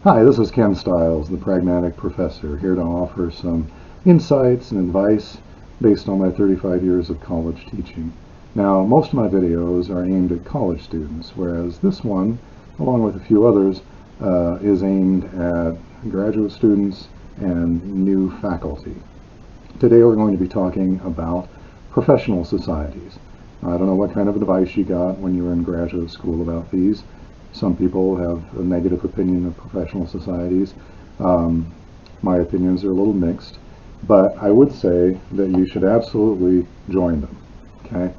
Hi, this is Ken Stiles, the Pragmatic Professor, here to offer some insights and advice based on my 35 years of college teaching. Now, most of my videos are aimed at college students, whereas this one, along with a few others, is aimed at graduate students and new faculty. Today we're going to be talking about professional societies. I don't know what kind of advice you got when you were in graduate school about these. Some people have a negative opinion of professional societies. My opinions are a little mixed, but I would say that you should absolutely join them. Okay,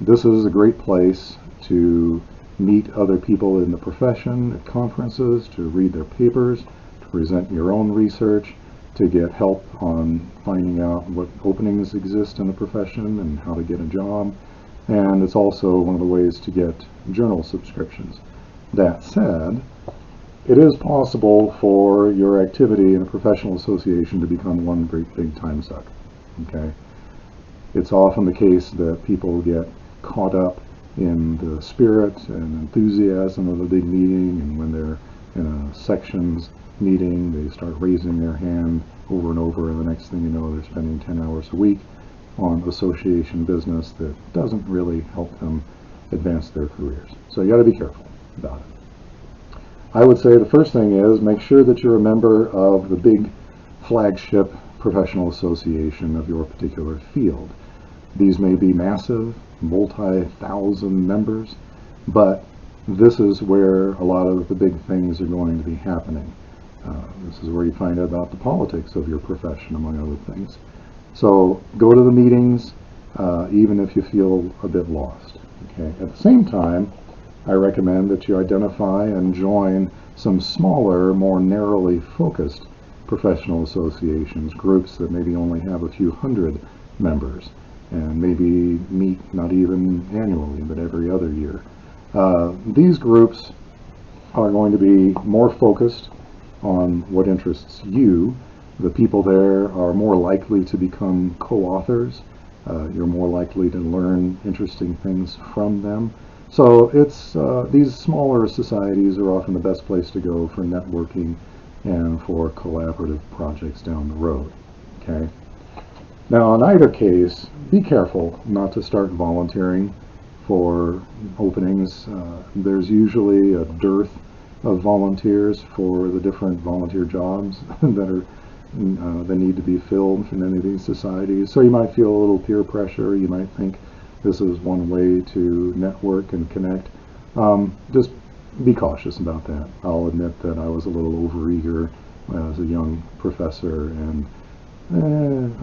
this is a great place to meet other people in the profession at conferences, to read their papers, to present your own research, to get help on finding out what openings exist in the profession and how to get a job. And it's also one of the ways to get journal subscriptions. That said, it is possible for your activity in a professional association to become one great big time suck. Okay? It's often the case that people get caught up in the spirit and enthusiasm of a big meeting, and when they're in a sections meeting, they start raising their hand over and over, and the next thing you know, they're spending 10 hours a week on association business that doesn't really help them advance their careers. So you got to be careful about it. I would say the first thing is make sure that you're a member of the big flagship professional association of your particular field. These may be massive, multi-thousand members, but this is where a lot of the big things are going to be happening. This is where you find out about the politics of your profession, among other things. So go to the meetings, even if you feel a bit lost. Okay. At the same time, I recommend that you identify and join some smaller, more narrowly focused professional associations, groups that maybe only have a few hundred members and maybe meet not even annually, but every other year. These groups are going to be more focused on what interests you. The people there are more likely to become co-authors. You're more likely to learn interesting things from them. So it's these smaller societies are often the best place to go for networking and for collaborative projects down the road. Okay. Now, in either case, be careful not to start volunteering for openings. There's usually a dearth of volunteers for the different volunteer jobs that need to be filled in any of these societies. So you might feel a little peer pressure. You might think this is one way to network and connect. Just be cautious about that. I'll admit that I was a little overeager as a young professor, and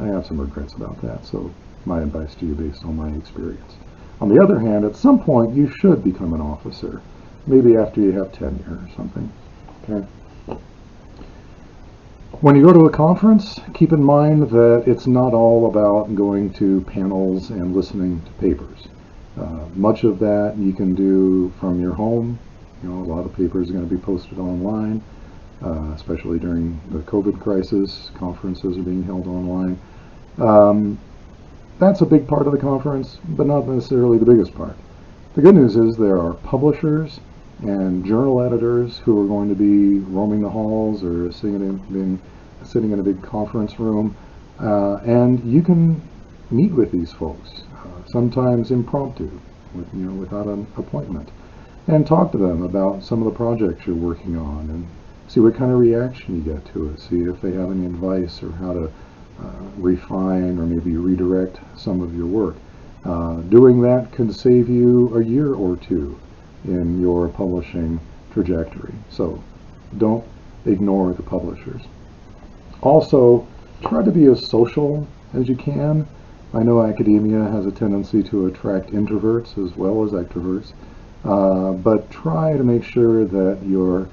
I have some regrets about that. So my advice to you based on my experience. On the other hand, at some point you should become an officer, maybe after you have tenure or something. Okay. When you go to a conference, keep in mind that it's not all about going to panels and listening to papers. Much of that you can do from your home. You know, a lot of papers are going to be posted online, especially during the COVID crisis. Conferences are being held online. That's a big part of the conference, but not necessarily the biggest part. The good news is there are publishers and journal editors who are going to be roaming the halls or sitting in a big conference room, and you can meet with these folks, sometimes impromptu, without an appointment, and talk to them about some of the projects you're working on, and see what kind of reaction you get to it. See if they have any advice or how to refine or maybe redirect some of your work. Doing that can save you a year or two in your publishing trajectory. So don't ignore the publishers. Also, try to be as social as you can. I know academia has a tendency to attract introverts as well as extroverts, but try to make sure that you're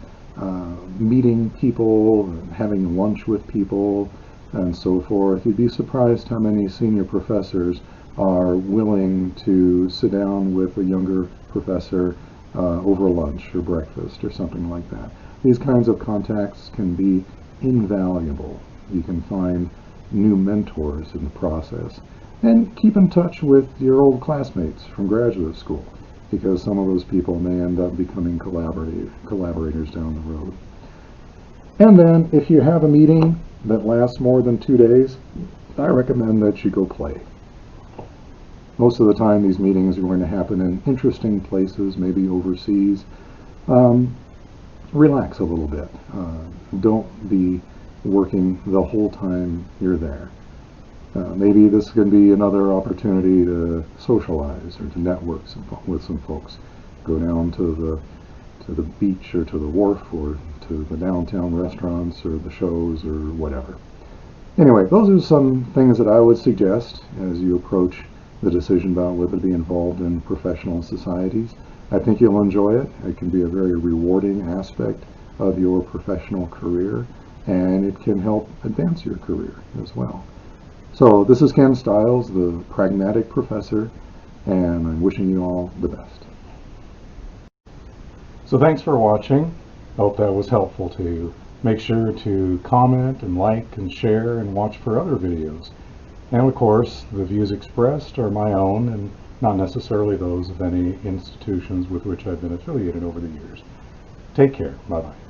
meeting people, having lunch with people, and so forth. You'd be surprised how many senior professors are willing to sit down with a younger professor over lunch or breakfast or something like that. These kinds of contacts can be invaluable. You can find new mentors in the process. And keep in touch with your old classmates from graduate school, because some of those people may end up becoming collaborators down the road. And then if you have a meeting that lasts more than 2 days, I recommend that you go play. Most of the time these meetings are going to happen in interesting places, maybe overseas. Relax a little bit. Don't be working the whole time you're there. Maybe this can be another opportunity to socialize or to network with some folks. Go down to the beach or to the wharf or to the downtown restaurants or the shows or whatever. Anyway, those are some things that I would suggest as you approach the decision about whether to be involved in professional societies. I think you'll enjoy it. It can be a very rewarding aspect of your professional career, and it can help advance your career as well. So this is Ken Stiles, the Pragmatic Professor, and I'm wishing you all the best. So thanks for watching. I hope that was helpful to you. Make sure to comment and like and share and watch for other videos. And of course, the views expressed are my own and not necessarily those of any institutions with which I've been affiliated over the years. Take care. Bye-bye.